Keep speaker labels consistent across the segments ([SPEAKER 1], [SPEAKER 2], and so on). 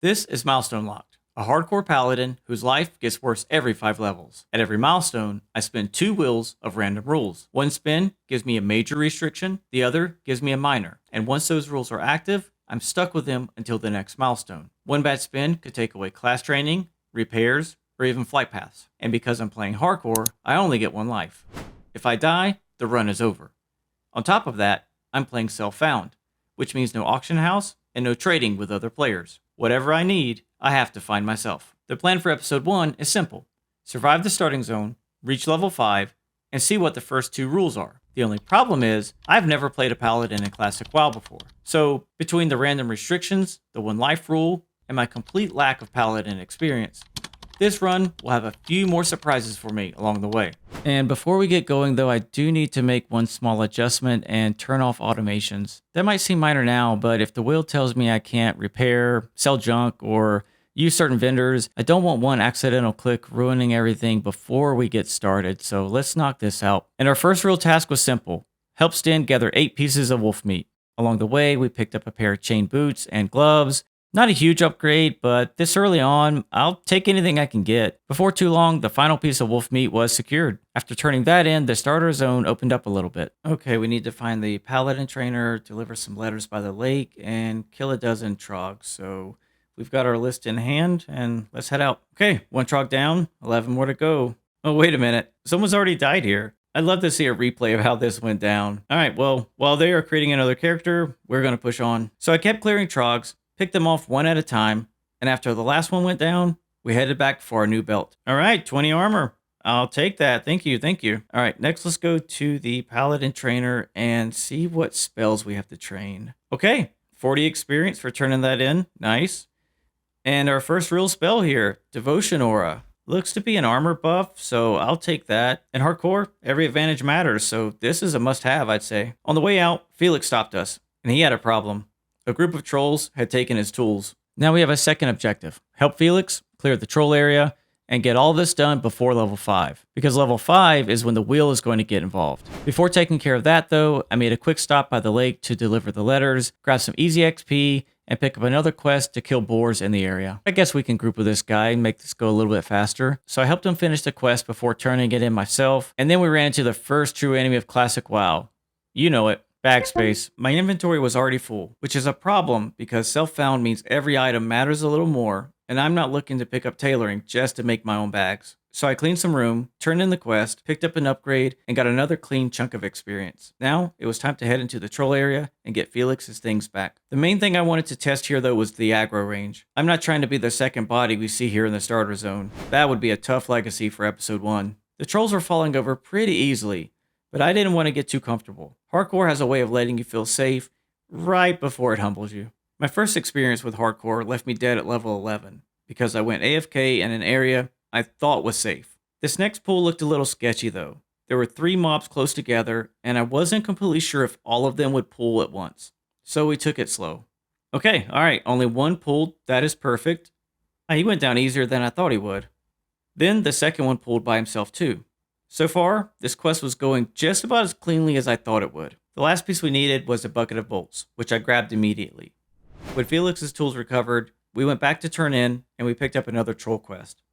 [SPEAKER 1] This is Milestone Locked, a hardcore paladin whose life gets worse every 5 levels. At every milestone, I spin 2 wheels of random rules. One spin gives me a major restriction, the other gives me a minor, and once those rules are active, I'm stuck with them until the next milestone. One bad spin could take away class training, repairs, or even flight paths. And because I'm playing hardcore, I only get 1 life. If I die, the run is over. On top of that, I'm playing self-found, which means no auction house and no trading with other players. Whatever I need, I have to find myself. The plan for episode 1 is simple. Survive the starting zone, reach level 5, and see what the first 2 rules are. The only problem is, I've never played a paladin in Classic WoW before. So, between the random restrictions, the 1 life rule, and my complete lack of paladin experience, this run will have a few more surprises for me along the way. And before we get going though, I do need to make one small adjustment and turn off automations. That might seem minor now, but if the wheel tells me I can't repair, sell junk, or use certain vendors, I don't want one accidental click ruining everything before we get started, so let's knock this out. And our first real task was simple. Help Stin gather 8 pieces of wolf meat. Along the way, we picked up a pair of chain boots and gloves. Not a huge upgrade, but this early on, I'll take anything I can get. Before too long, the final piece of wolf meat was secured. After turning that in, the starter zone opened up a little bit. Okay, we need to find the paladin trainer, deliver some letters by the lake, and kill a dozen trogs. So we've got our list in hand, and let's head out. Okay, 1 trog down, 11 more to go. Oh, wait a minute. Someone's already died here. I'd love to see a replay of how this went down. All right, well, while they are creating another character, we're going to push on. So I kept clearing trogs, picked them off one at a time, and after the last one went down, we headed back for our new belt. All right, 20 armor. I'll take that. Thank you, thank you. All right, next let's go to the paladin trainer and see what spells we have to train. Okay, 40 experience for turning that in. Nice. And our first real spell here, Devotion Aura. Looks to be an armor buff, so I'll take that. In hardcore, every advantage matters, so this is a must-have, I'd say. On the way out, Felix stopped us, and he had a problem. A group of trolls had taken his tools. Now we have a second objective. Help Felix clear the troll area and get all this done before level 5. Because level 5 is when the wheel is going to get involved. Before taking care of that though, I made a quick stop by the lake to deliver the letters, grab some easy XP, and pick up another quest to kill boars in the area. I guess we can group with this guy and make this go a little bit faster. So I helped him finish the quest before turning it in myself, and then we ran into the first true enemy of Classic WoW. You know it. Bag space. My inventory was already full, which is a problem because self-found means every item matters a little more, and I'm not looking to pick up tailoring just to make my own bags. So I cleaned some room, turned in the quest, picked up an upgrade, and got another clean chunk of experience. Now, it was time to head into the troll area and get Felix's things back. The main thing I wanted to test here though was the aggro range. I'm not trying to be the second body we see here in the starter zone. That would be a tough legacy for episode 1. The trolls were falling over pretty easily, but I didn't want to get too comfortable. Hardcore has a way of letting you feel safe right before it humbles you. My first experience with hardcore left me dead at level 11 because I went AFK in an area I thought was safe. This next pool looked a little sketchy though. There were 3 mobs close together and I wasn't completely sure if all of them would pull at once. So we took it slow. Okay, alright, only 1 pulled. That is perfect. He went down easier than I thought he would. Then the second one pulled by himself too. So far, this quest was going just about as cleanly as I thought it would. The last piece we needed was a bucket of bolts, which I grabbed immediately. When Felix's tools recovered, we went back to turn in, and we picked up another troll quest.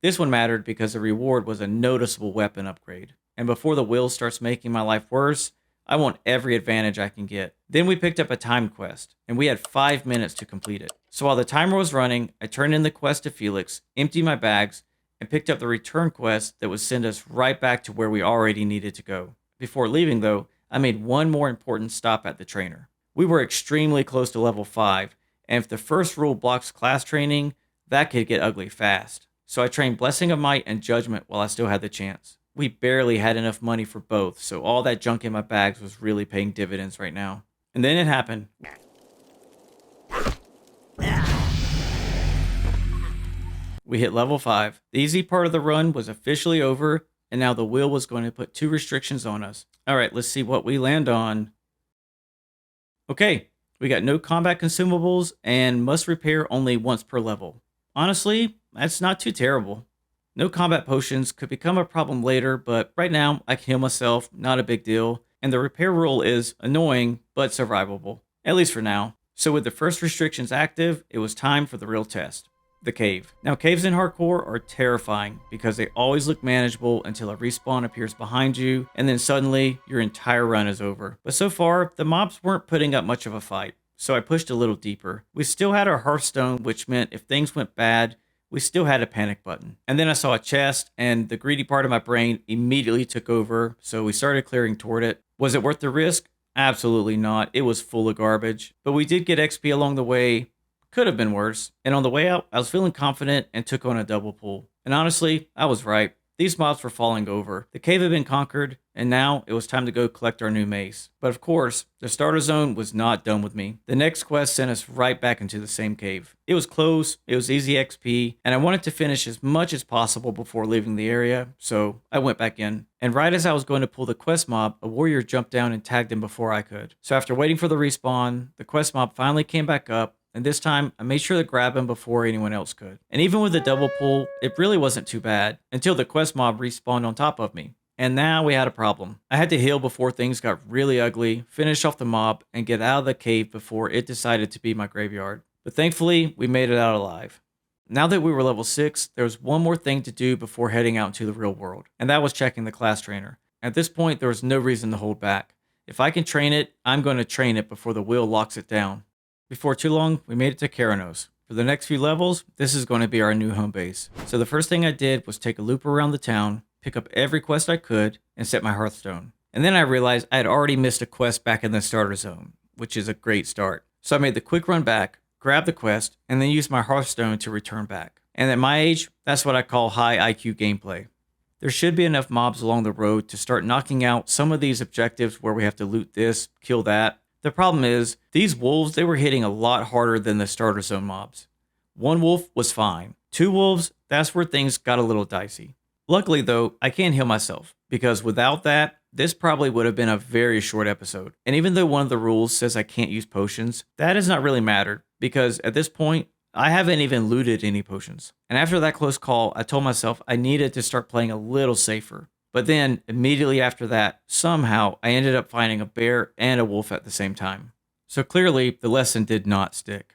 [SPEAKER 1] This one mattered because the reward was a noticeable weapon upgrade. And before the wheel starts making my life worse, I want every advantage I can get. Then we picked up a timed quest, and we had 5 minutes to complete it. So while the timer was running, I turned in the quest to Felix, emptied my bags, and picked up the return quest that would send us right back to where we already needed to go. Before leaving though, I made one more important stop at the trainer. We were extremely close to level 5, and if the first rule blocks class training, that could get ugly fast. So I trained Blessing of Might and Judgment while I still had the chance. We barely had enough money for both, so all that junk in my bags was really paying dividends right now. And then it happened. We hit level 5. The easy part of the run was officially over, and now the wheel was going to put 2 restrictions on us. Alright, let's see what we land on. Okay, we got no combat consumables and must repair only once per level. Honestly, that's not too terrible. No combat potions could become a problem later, but right now I can heal myself, not a big deal, and the repair rule is annoying but survivable, at least for now. So with the first restrictions active, it was time for the real test. The cave. Now caves in hardcore are terrifying because they always look manageable until a respawn appears behind you and then suddenly your entire run is over. But so far, the mobs weren't putting up much of a fight, so I pushed a little deeper. We still had our Hearthstone, which meant if things went bad, we still had a panic button. And then I saw a chest and the greedy part of my brain immediately took over, so we started clearing toward it. Was it worth the risk? Absolutely not. It was full of garbage. But we did get XP along the way. Could have been worse. And on the way out, I was feeling confident and took on a double pull. And honestly, I was right. These mobs were falling over. The cave had been conquered, and now it was time to go collect our new mace. But of course, the starter zone was not done with me. The next quest sent us right back into the same cave. It was close, it was easy XP, and I wanted to finish as much as possible before leaving the area, so I went back in. And right as I was going to pull the quest mob, a warrior jumped down and tagged him before I could. So after waiting for the respawn, the quest mob finally came back up, and this time, I made sure to grab him before anyone else could. And even with the double pull, it really wasn't too bad, until the quest mob respawned on top of me. And now we had a problem. I had to heal before things got really ugly, finish off the mob, and get out of the cave before it decided to be my graveyard. But thankfully, we made it out alive. Now that we were level 6, there was one more thing to do before heading out into the real world, and that was checking the class trainer. At this point, there was no reason to hold back. If I can train it, I'm going to train it before the wheel locks it down. Before too long, we made it to Keranos. For the next few levels, this is going to be our new home base. So the first thing I did was take a loop around the town, pick up every quest I could, and set my Hearthstone. And then I realized I had already missed a quest back in the starter zone, which is a great start. So I made the quick run back, grabbed the quest, and then used my Hearthstone to return back. And at my age, that's what I call high IQ gameplay. There should be enough mobs along the road to start knocking out some of these objectives where we have to loot this, kill that. The problem is, these wolves, they were hitting a lot harder than the starter zone mobs. One wolf was fine. 2 wolves, that's where things got a little dicey. Luckily though, I can heal myself, because without that, this probably would have been a very short episode. And even though one of the rules says I can't use potions, that does not really matter, because at this point, I haven't even looted any potions. And after that close call, I told myself I needed to start playing a little safer. But then, immediately after that, somehow I ended up finding a bear and a wolf at the same time. So clearly, the lesson did not stick.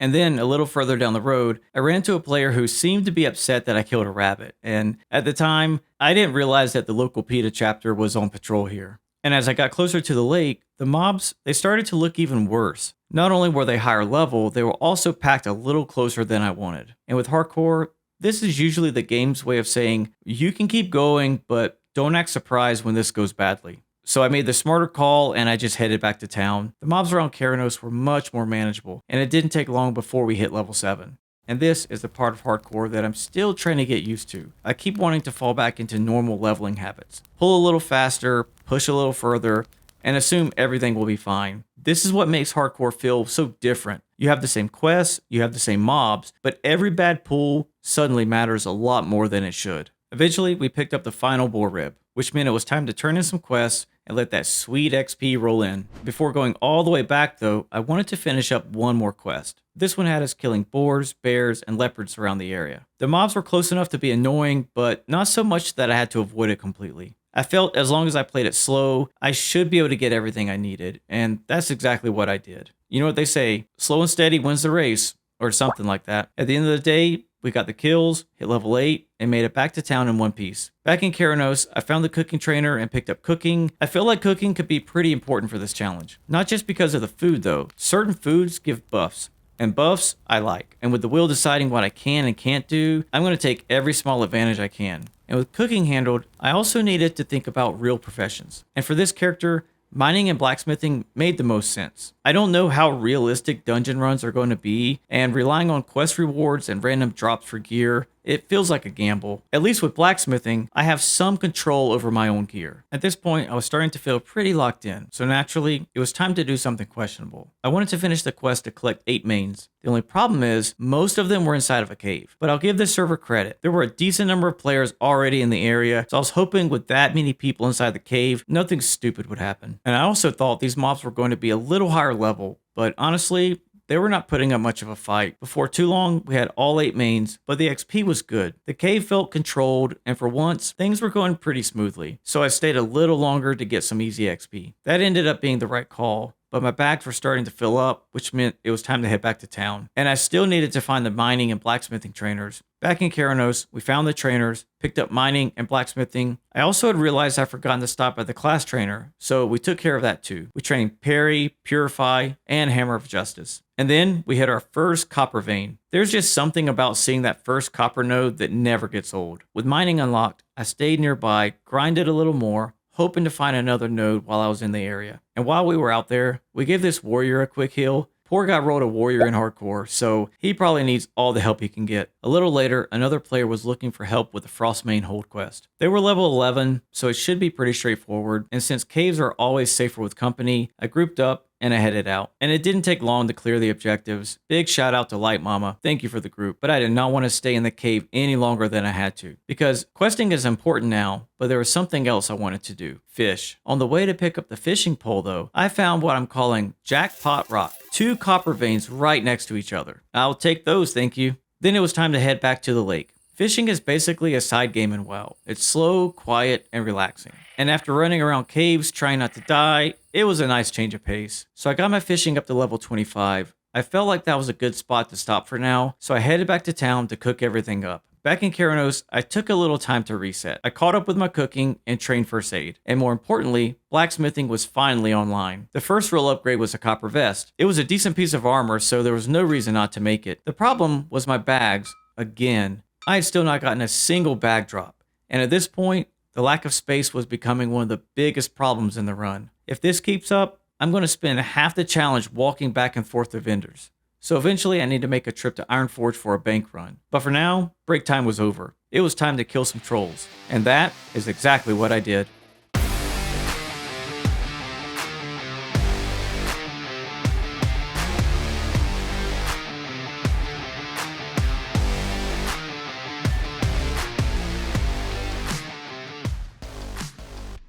[SPEAKER 1] And then, a little further down the road, I ran into a player who seemed to be upset that I killed a rabbit. And at the time, I didn't realize that the local PETA chapter was on patrol here. And as I got closer to the lake, the mobs, they started to look even worse. Not only were they higher level, they were also packed a little closer than I wanted. And with hardcore, this is usually the game's way of saying, you can keep going, but don't act surprised when this goes badly. So I made the smarter call and I just headed back to town. The mobs around Keranos were much more manageable, and it didn't take long before we hit level 7. And this is the part of hardcore that I'm still trying to get used to. I keep wanting to fall back into normal leveling habits. Pull a little faster, push a little further, and assume everything will be fine. This is what makes hardcore feel so different. You have the same quests, you have the same mobs, but every bad pull suddenly matters a lot more than it should. Eventually, we picked up the final boar rib, which meant it was time to turn in some quests and let that sweet XP roll in. Before going all the way back though, I wanted to finish up one more quest. This one had us killing boars, bears, and leopards around the area. The mobs were close enough to be annoying, but not so much that I had to avoid it completely. I felt as long as I played it slow, I should be able to get everything I needed, and that's exactly what I did. You know what they say, slow and steady wins the race, or something like that. At the end of the day, we got the kills, hit level 8, and made it back to town in one piece. Back in Keranos, I found the cooking trainer and picked up cooking. I feel like cooking could be pretty important for this challenge. Not just because of the food though. Certain foods give buffs, and buffs I like. And with the wheel deciding what I can and can't do, I'm going to take every small advantage I can. And with cooking handled, I also needed to think about real professions. And for this character, mining and blacksmithing made the most sense. I don't know how realistic dungeon runs are going to be, and relying on quest rewards and random drops for gear, it feels like a gamble. At least with blacksmithing, I have some control over my own gear. At this point, I was starting to feel pretty locked in, so naturally, it was time to do something questionable. I wanted to finish the quest to collect 8 mains. The only problem is, most of them were inside of a cave. But I'll give this server credit. There were a decent number of players already in the area, so I was hoping with that many people inside the cave, nothing stupid would happen. And I also thought these mobs were going to be a little higher level, but honestly, they were not putting up much of a fight. Before too long, we had all 8 mains, but the XP was good. The cave felt controlled, and for once, things were going pretty smoothly. So I stayed a little longer to get some easy XP. That ended up being the right call. but my bags were starting to fill up, which meant it was time to head back to town. And I still needed to find the mining and blacksmithing trainers. Back in Keranos, we found the trainers, picked up mining and blacksmithing. I also had realized I'd forgotten to stop at the class trainer, so we took care of that too. We trained Parry, Purify, and Hammer of Justice. And then we hit our first copper vein. There's just something about seeing that first copper node that never gets old. With mining unlocked, I stayed nearby, grinded a little more, hoping to find another node while I was in the area. And while we were out there, we gave this warrior a quick heal. Poor guy rolled a warrior in hardcore, so he probably needs all the help he can get. A little later, another player was looking for help with the Frostmane hold quest. They were level 11, so it should be pretty straightforward, and since caves are always safer with company, I grouped up and I headed out. And it didn't take long to clear the objectives. Big shout out to Light Mama. Thank you for the group. But I did not want to stay in the cave any longer than I had to. Because questing is important now, but there was something else I wanted to do. Fish. On the way to pick up the fishing pole though, I found what I'm calling Jackpot Rock. 2 copper veins right next to each other. I'll take those, thank you. Then it was time to head back to the lake. Fishing is basically a side game in WoW. It's slow, quiet, and relaxing. And after running around caves trying not to die, it was a nice change of pace. So I got my fishing up to level 25. I felt like that was a good spot to stop for now, so I headed back to town to cook everything up. Back in Keranos, I took a little time to reset. I caught up with my cooking and trained first aid. And more importantly, blacksmithing was finally online. The first real upgrade was a copper vest. It was a decent piece of armor, so there was no reason not to make it. The problem was my bags, again. I had still not gotten a single bag drop. And at this point, the lack of space was becoming one of the biggest problems in the run. If this keeps up, I'm going to spend half the challenge walking back and forth to vendors. So eventually I need to make a trip to Ironforge for a bank run. But for now, break time was over. It was time to kill some trolls. And that is exactly what I did.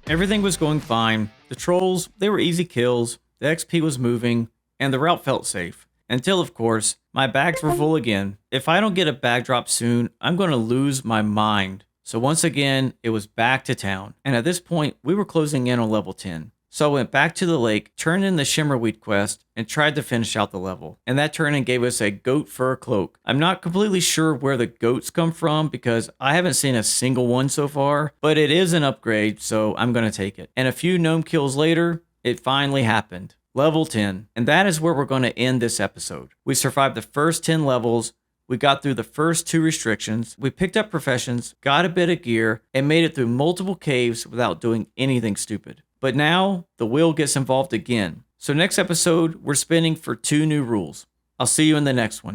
[SPEAKER 1] Everything was going fine. The trolls, they were easy kills, the XP was moving, and the route felt safe. Until, of course, my bags were full again. If I don't get a bag drop soon, I'm going to lose my mind. So once again, it was back to town. And at this point, we were closing in on level 10. So I went back to the lake, turned in the Shimmerweed quest, and tried to finish out the level. And that turn-in gave us a goat fur cloak. I'm not completely sure where the goats come from because I haven't seen a single one so far, but it is an upgrade, so I'm going to take it. And a few gnome kills later, it finally happened. Level 10. And that is where we're going to end this episode. We survived the first 10 levels. We got through the first 2 restrictions. We picked up professions, got a bit of gear, and made it through multiple caves without doing anything stupid. But now, the wheel gets involved again. So next episode, we're spinning for 2 new rules. I'll see you in the next one.